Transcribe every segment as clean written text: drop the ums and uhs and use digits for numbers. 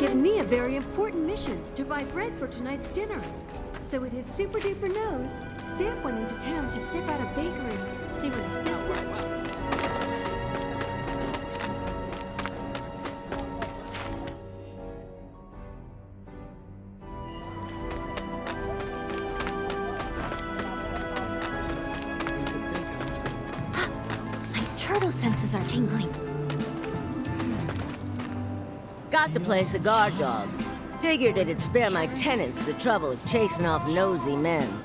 given me a very important mission to buy bread for tonight's dinner. So with his super duper nose, Stamp went into town to sniff out a bakery. He went to sniff. My turtle senses are tingling. Got the place a guard dog. Figured it'd spare my tenants the trouble of chasing off nosy men.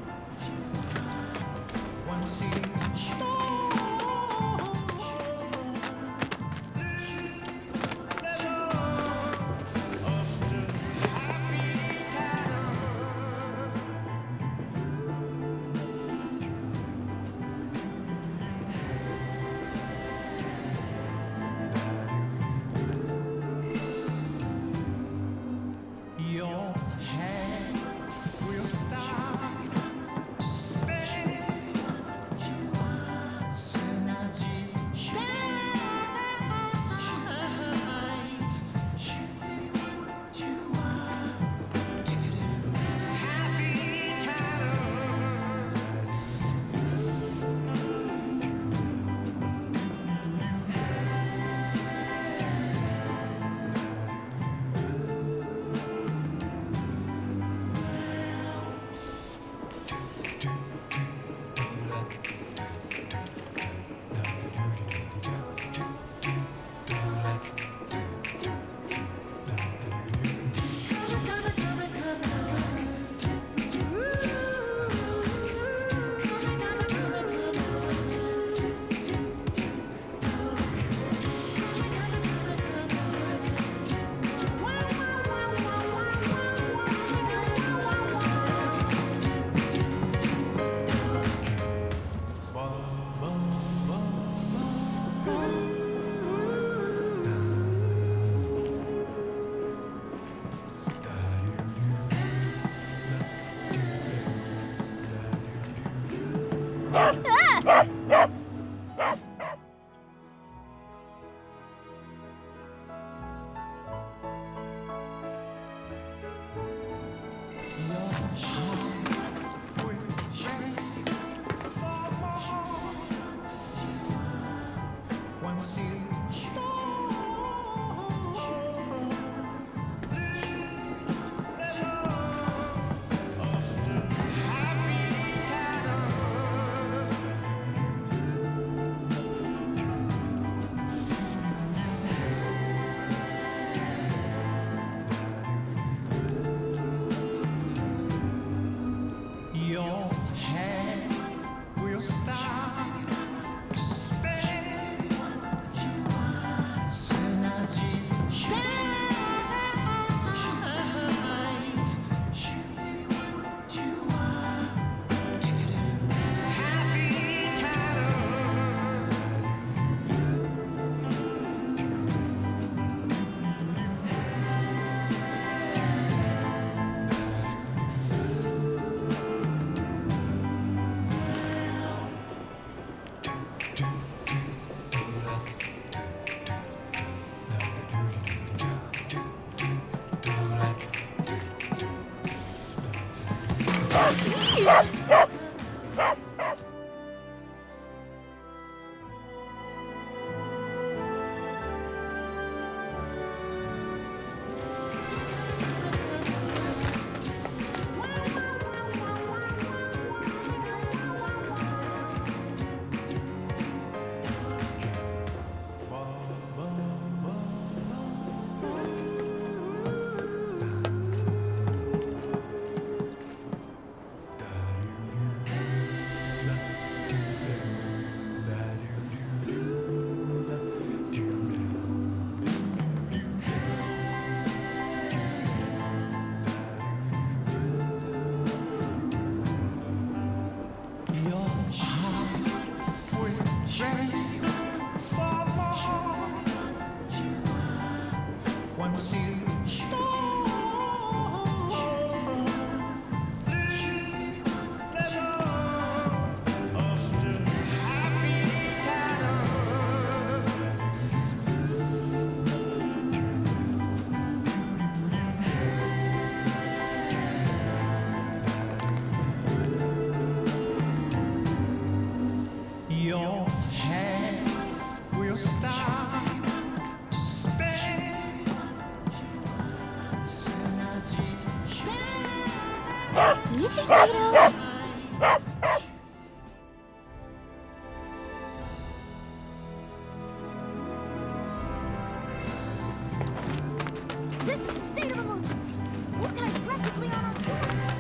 Easy, Fido. This is a state of emergency. Wutai's practically on our doorstep.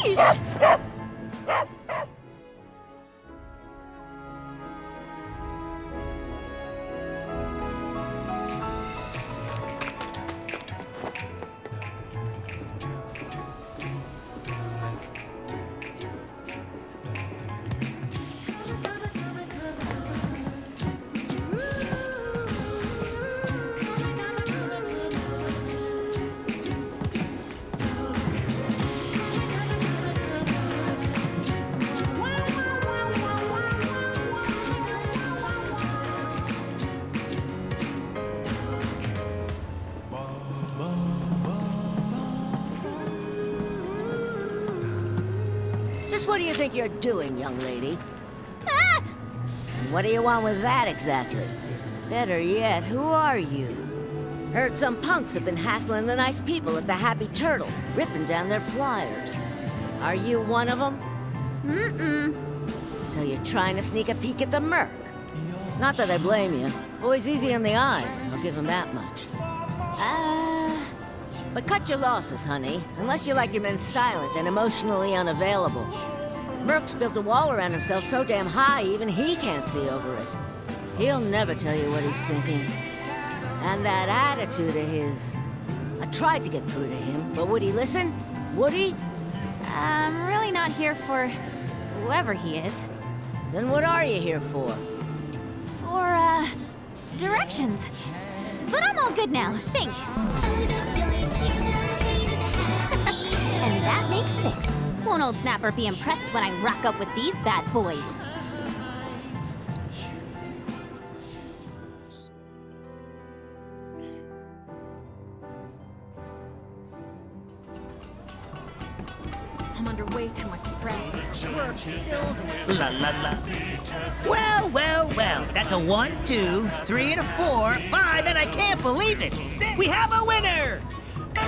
Yeesh! Just what do you think you're doing, young lady? Ah! And what do you want with that exactly? Better yet, who are you? Heard some punks have been hassling the nice people at the Happy Turtle, ripping down their flyers. Are you one of them? Mm-mm. So you're trying to sneak a peek at the Merc? Not that I blame you. Boy's easy on the eyes, I'll give him that much. But cut your losses, honey, unless you like your men silent and emotionally unavailable. Merc's built a wall around himself so damn high even he can't see over it. He'll never tell you what he's thinking. And that attitude of his... I tried to get through to him, but would he listen? Would he? I'm really not here for whoever he is. Then what are you here for? For, directions. But I'm all good now, thanks. And that makes 6. Won't old Snapper be impressed when I rock up with these bad boys? I'm under way too much stress. Work, bills, and... La la la. Well, well, well. That's a 1, 2, 3, and a 4, 5, and I can't believe it. 6. We have a winner!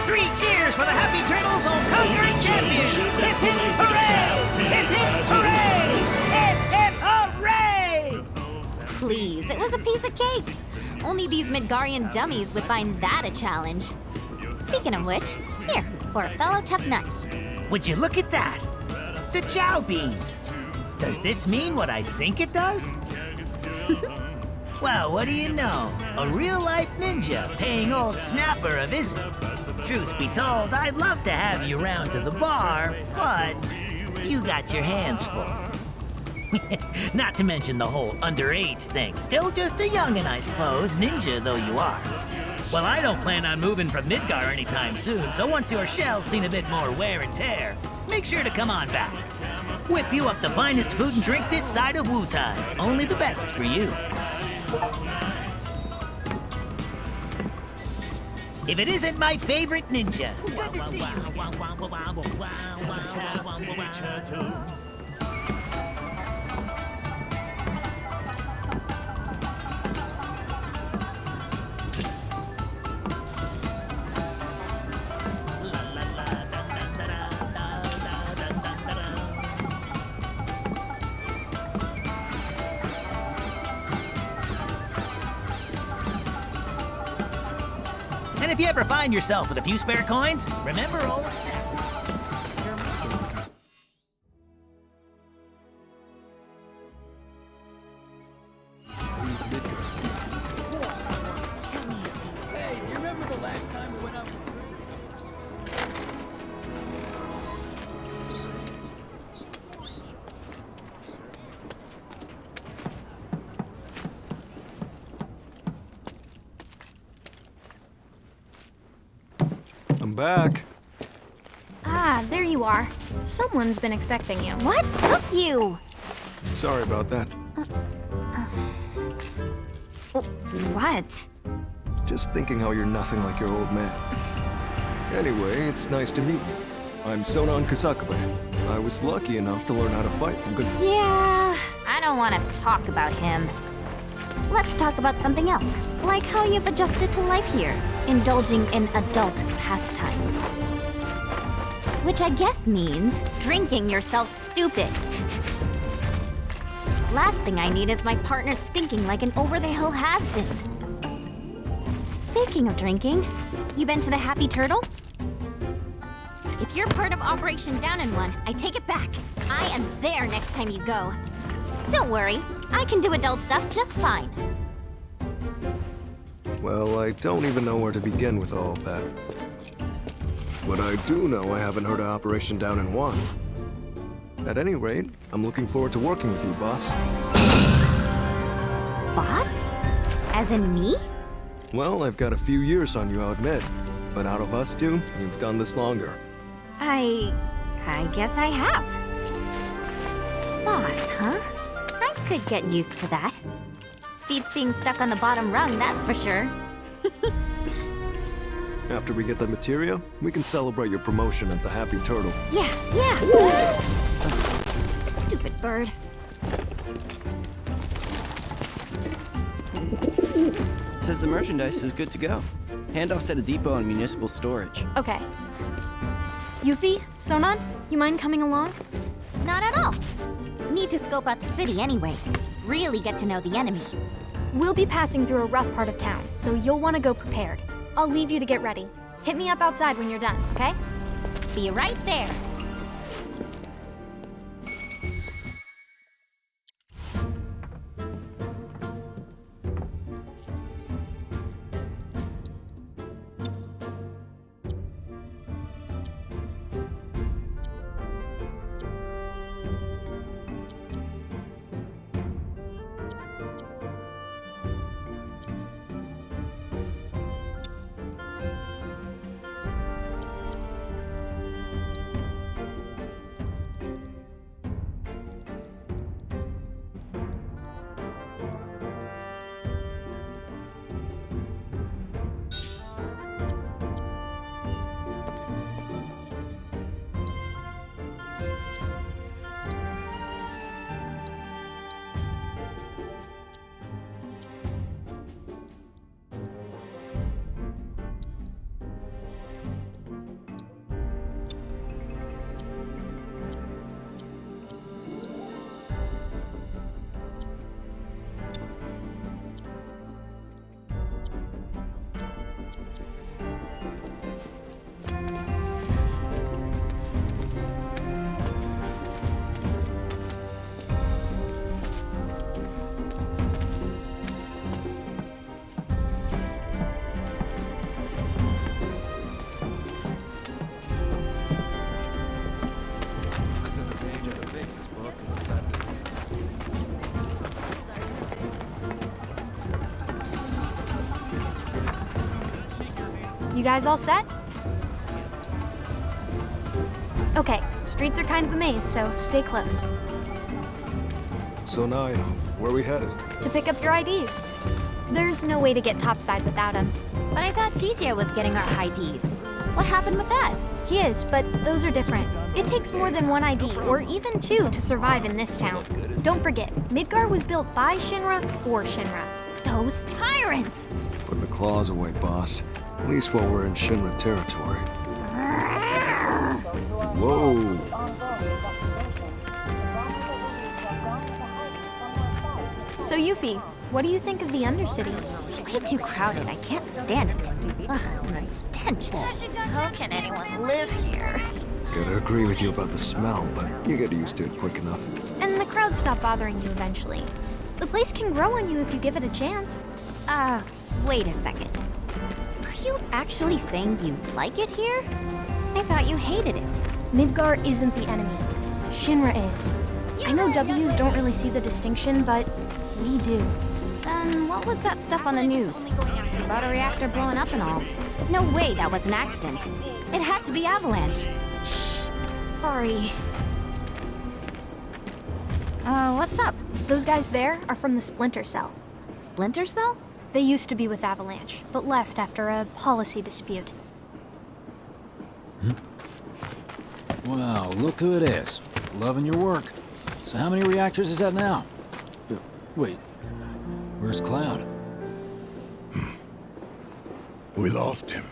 3 cheers for the Happy Turtles, all-conquering champions! Hip hip hooray! Hip hip hooray! Hip hip hooray! Please, it was a piece of cake. Only these Midgarian dummies would find that a challenge. Speaking of which, here, for a fellow tough nut. Would you look at that? The Chow Beans. Does this mean what I think it does? Well, what do you know? A real-life ninja paying old Snapper a visit. Truth be told, I'd love to have you round to the bar, but you got your hands full. Not to mention the whole underage thing. Still just a youngin', I suppose, ninja though you are. Well, I don't plan on moving from Midgar anytime soon, so once your shell's seen a bit more wear and tear, make sure to come on back. Whip you up the finest food and drink this side of Wutai. Only the best for you. If it isn't my favorite ninja, good to see you. And if you ever find yourself with a few spare coins, remember old Snapper. Hey, do you remember the last time we went out? I'm back. Ah, there you are. Someone's been expecting you. What took you? Sorry about that. What? Just thinking how you're nothing like your old man. Anyway, it's nice to meet you. I'm Sonon Kusakabe. I was lucky enough to learn how to fight from good... Yeah, I don't want to talk about him. Let's talk about something else, like how you've adjusted to life here, indulging in adult pastimes. Which I guess means drinking yourself stupid. Last thing I need is my partner stinking like an over-the-hill has-been. Speaking of drinking, you been to the Happy Turtle? If you're part of Operation Down in One, I take it back. I am there next time you go. Don't worry, I can do adult stuff just fine. Well, I don't even know where to begin with all of that. But I do know I haven't heard of Operation Down in One. At any rate, I'm looking forward to working with you, boss. Boss? As in me? Well, I've got a few years on you, I'll admit. But out of us two, you've done this longer. I guess I have. Boss, huh? I could get used to that. Beats being stuck on the bottom rung, that's for sure. After we get the materia, we can celebrate your promotion at the Happy Turtle. Yeah. Stupid bird. Says the merchandise is good to go. Handoffs at a depot and municipal storage. Okay. Yuffie, Sonon, you mind coming along? Not at all. Need to scope out the city anyway. Really get to know the enemy. We'll be passing through a rough part of town, so you'll want to go prepared. I'll leave you to get ready. Hit me up outside when you're done, okay? Be right there. You guys all set? Okay, streets are kind of a maze, so stay close. So Naya, where are we headed? To pick up your IDs. There's no way to get topside without them. But I thought TJ was getting our IDs. What happened with that? He is, but those are different. It takes more than one ID, or even two, to survive in this town. Don't forget, Midgar was built by Shinra for Shinra. Those tyrants! Put the claws away, boss. At least while we're in Shinra territory. Whoa! So Yuffie, what do you think of the Undercity? Way too crowded. I can't stand it. Ugh, and the stench. How can anyone live here? Gotta agree with you about the smell, but you get used to it quick enough. And the crowds stop bothering you eventually. The place can grow on you if you give it a chance. Wait a second. Are you actually saying you like it here? I thought you hated it. Midgar isn't the enemy. Shinra is. I know W's don't really see the distinction, but we do. Then what was that stuff on the news? About a reactor blowing up and all. No way that was an accident. It had to be Avalanche. Shh. Sorry. What's up? Those guys there are from the Splinter Cell. Splinter Cell? They used to be with Avalanche, but left after a policy dispute. Wow, look who it is. Loving your work. So how many reactors is that now? Wait, where's Cloud? We lost him.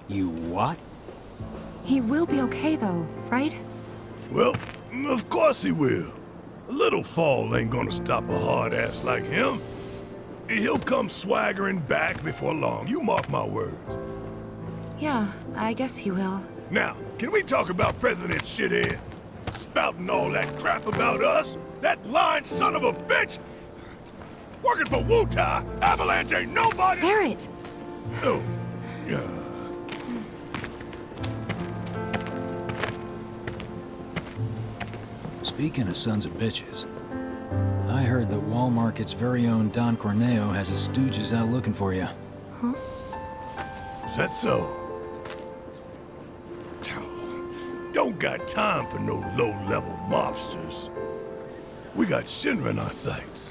You what? He will be okay though, right? Well, of course he will. A little fall ain't gonna stop a hard ass like him. He'll come swaggering back before long, you mark my words. Yeah, I guess he will. Now, can we talk about President Shithead? Spouting all that crap about us? That lying son of a bitch? Working for Wutai, Avalanche ain't nobody— Barrett! Oh, yeah. Speaking of sons of bitches, I heard that Walmart's very own Don Corneo has his stooges out looking for you. Huh? Is that so? Don't got time for no low-level mobsters. We got Shinra in our sights.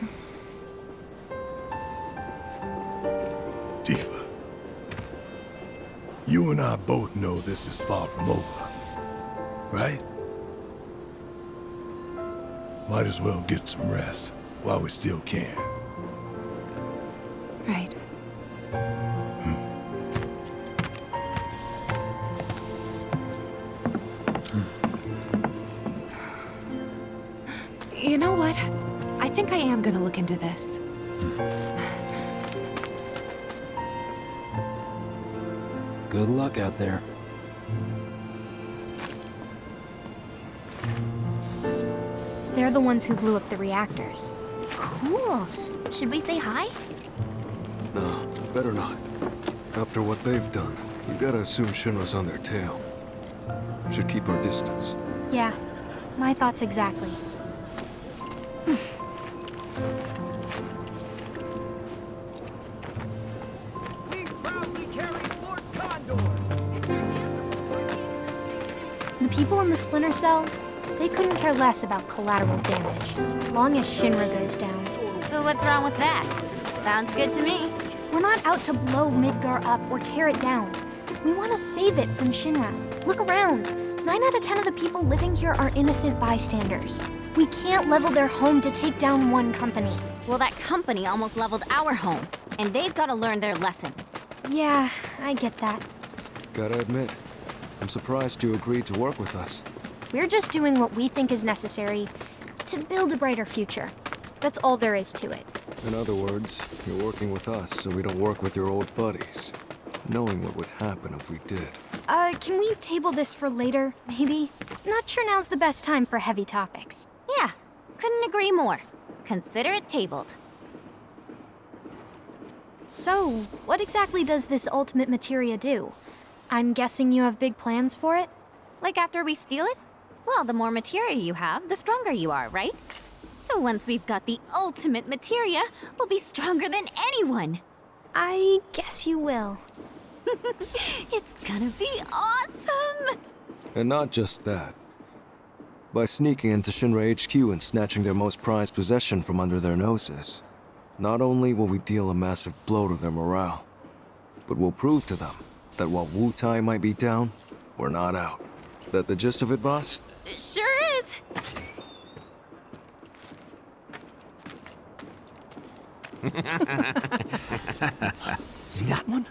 Tifa, you and I both know this is far from over, right? Might as well get some rest while we still can. Right. You know what? I think I am gonna look into this. Good luck out there. They're the ones who blew up the reactors. Cool. Should we say hi? No, better not. After what they've done, you gotta assume Shinra's on their tail. Should keep our distance. Yeah, my thoughts exactly. The people in the Splinter Cell, they couldn't care less about collateral damage, long as Shinra goes down. So what's wrong with that? Sounds good to me. We're not out to blow Midgar up or tear it down. We want to save it from Shinra. Look around. 9 out of 10 of the people living here are innocent bystanders. We can't level their home to take down one company. Well, that company almost leveled our home, and they've got to learn their lesson. Yeah, I get that. Gotta admit, I'm surprised you agreed to work with us. We're just doing what we think is necessary to build a brighter future. That's all there is to it. In other words, you're working with us so we don't work with your old buddies, knowing what would happen if we did. Can we table this for later, maybe? Not sure now's the best time for heavy topics. Yeah, couldn't agree more. Consider it tabled. So, what exactly does this ultimate materia do? I'm guessing you have big plans for it? Like after we steal it? Well, the more materia you have, the stronger you are, right? So once we've got the ultimate materia, we'll be stronger than anyone. I guess you will. It's gonna be awesome! And not just that. By sneaking into Shinra HQ and snatching their most prized possession from under their noses, not only will we deal a massive blow to their morale, but we'll prove to them that while Wutai might be down, we're not out. That the gist of it, boss? Sure is! See that one?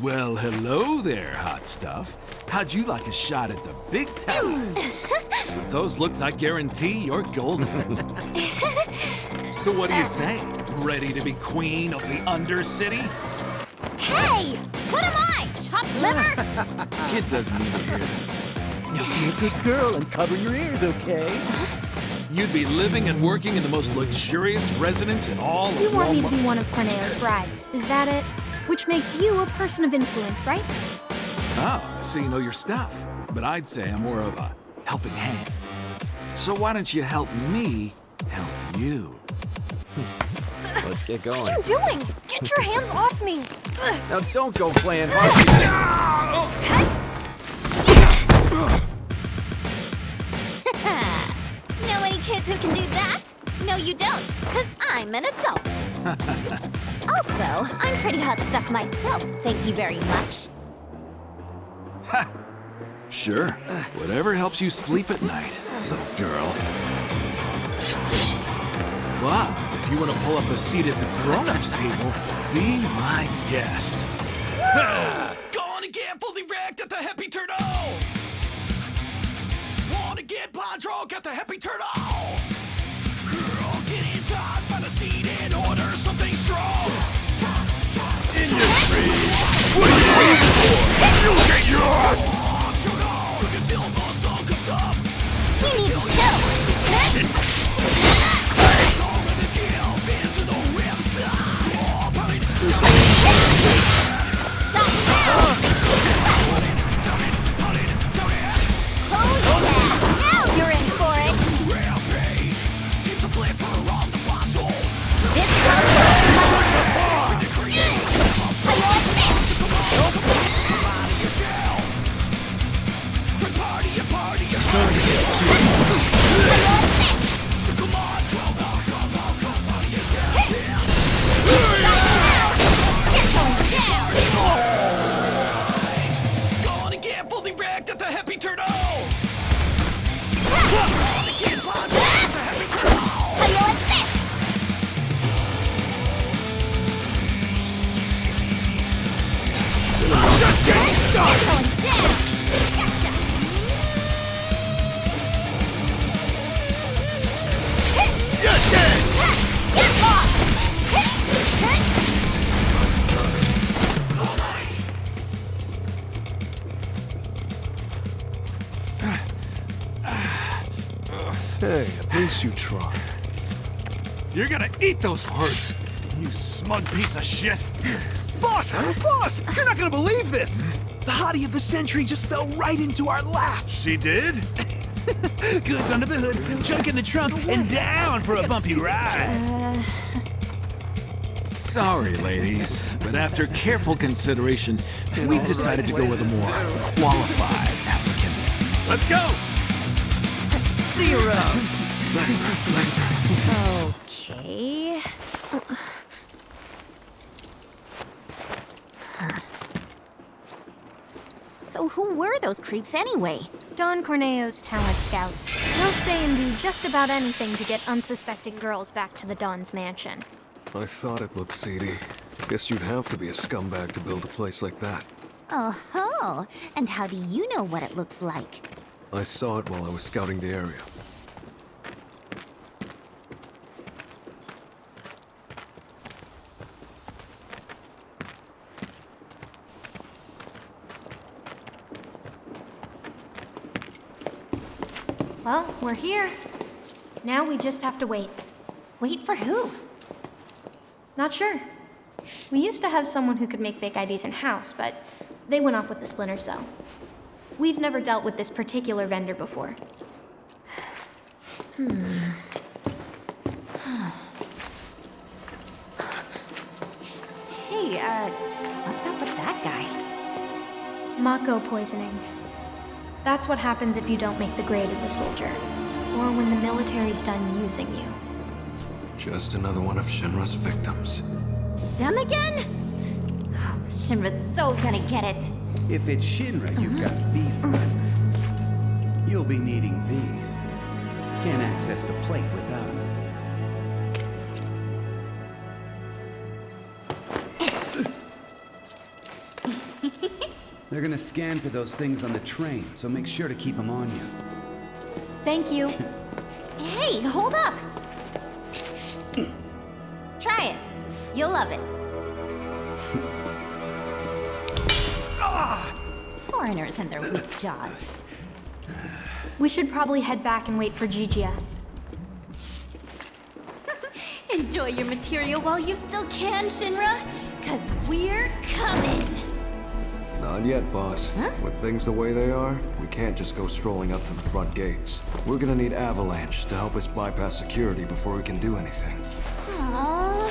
Well, hello there, hot stuff. How'd you like a shot at the big time? With those looks, I guarantee you're golden. So what do you say? Ready to be queen of the Undercity? Hey! What am I? Chopped liver? Kid doesn't need to hear this. Now be a good girl and cover your ears, okay? You'd be living and working in the most luxurious residence in all of You want me to Walmart. be one of Corneo's brides, is that it? Which makes you a person of influence, right? Oh, so you know your stuff. But I'd say I'm more of a helping hand. So why don't you help me help you? Let's get going. What are you doing? Get your hands off me! Ugh. Now don't go playing hard. Know any kids who can do that? No, you don't, because I'm an adult. Also, I'm pretty hot stuff myself, thank you very much. Sure. Whatever helps you sleep at night, little girl. But if you want to pull up a seat at the grown-ups table, be my guest. Gonna get fully wrecked at the Happy Turtle! Wanna get blind drunk at the Happy Turtle! Girl, get inside, find a seat and order something strong! In your street! What are you waiting for? You get your... Until the sun comes up! You need to chill. Now you're in for it. This Gonna get fully wrecked at the Happy Turtle! Gonna get blind drunk at the Happy Turtle! How do you like this? Just getting started! Going down. Gotcha. Just getting... Get lost. Hey, at least you tried. You're gonna eat those words, you smug piece of shit. Boss! Boss! You're not gonna believe this! The hottie of the century just fell right into our lap! She did? Goods under the hood, junk in the trunk, and down for a bumpy ride! Sorry, ladies, but after careful consideration, we've decided to go with a more qualified applicant. Let's go! See you around! Okay. So who were those creeps anyway? Don Corneo's talent scouts. They'll say and do just about anything to get unsuspecting girls back to the Don's mansion. I thought it looked seedy. Guess you'd have to be a scumbag to build a place like that. Oh-ho! And how do you know what it looks like? I saw it while I was scouting the area. Well, we're here. Now we just have to wait. Wait for who? Not sure. We used to have someone who could make fake IDs in-house, but they went off with the splinter cell. We've never dealt with this particular vendor before. Hey, what's up with that guy? Mako poisoning. That's what happens if you don't make the grade as a soldier. Or when the military's done using you. Just another one of Shinra's victims. Them again? Oh, Shinra's so gonna get it. If it's Shinra you've got beef with, you'll be needing these. Can't access the plate without them. They're gonna scan for those things on the train, so make sure to keep them on you. Thank you. Hey, hold up! Try it. You'll love it. Foreigners and their weak jaws. We should probably head back and wait for Gigia. Enjoy your material while you still can, Shinra, 'cause we're coming. Not yet, boss. Huh? With things the way they are, we can't just go strolling up to the front gates. We're gonna need Avalanche to help us bypass security before we can do anything. Aww.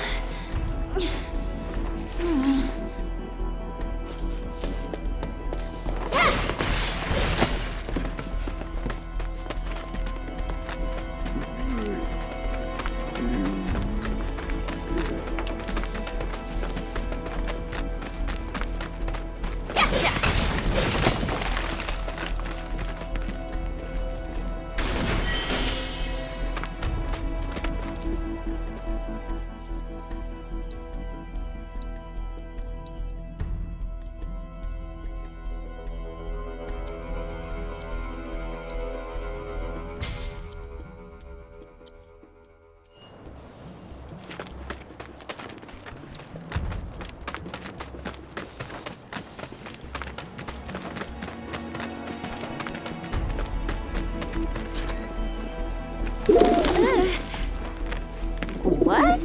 What?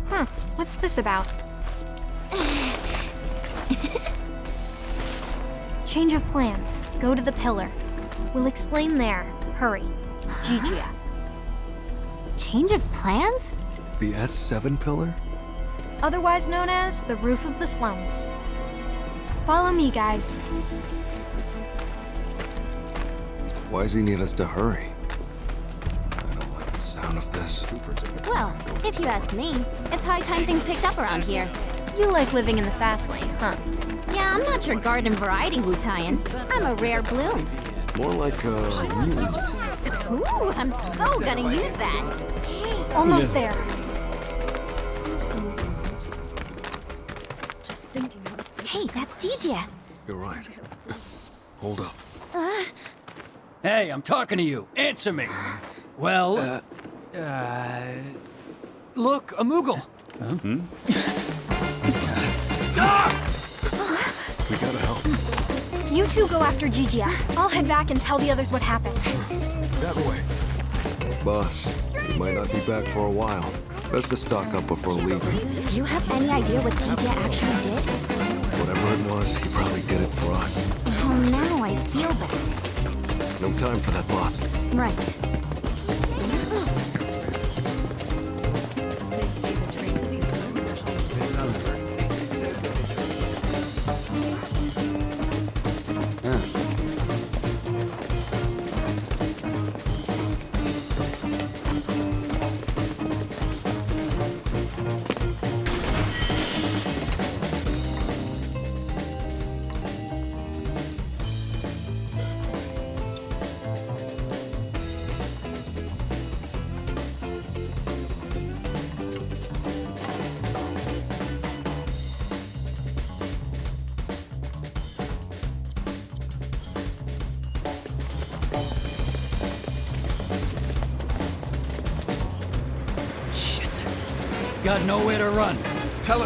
Huh, what's this about? Change of plans. Go to the pillar. We'll explain there. Hurry. Gigia. Change of plans? The S7 pillar? Otherwise known as the roof of the slums. Follow me, guys. Why does he need us to hurry? I don't like the sound of this. Well, if you ask me, it's high time things picked up around here. You like living in the fast lane, huh? Yeah, I'm not your garden variety Wutaian. I'm a rare bloom. More like a mutant. Ooh, I'm so gonna use that. Almost there. Just thinking how to Hey, that's Gigia. You're right. Hold up. Hey, I'm talking to you. Answer me. Well, look, a Moogle. Huh? Stop! We gotta help. You two go after Gigia. I'll head back and tell the others what happened. That way. Boss, we might not be back for a while. Best to stock up before leaving. Do you have any idea what Gigia actually did? Whatever it was, he probably did it for us. Oh, now I feel bad. No time for that, boss. Right. Got nowhere to run.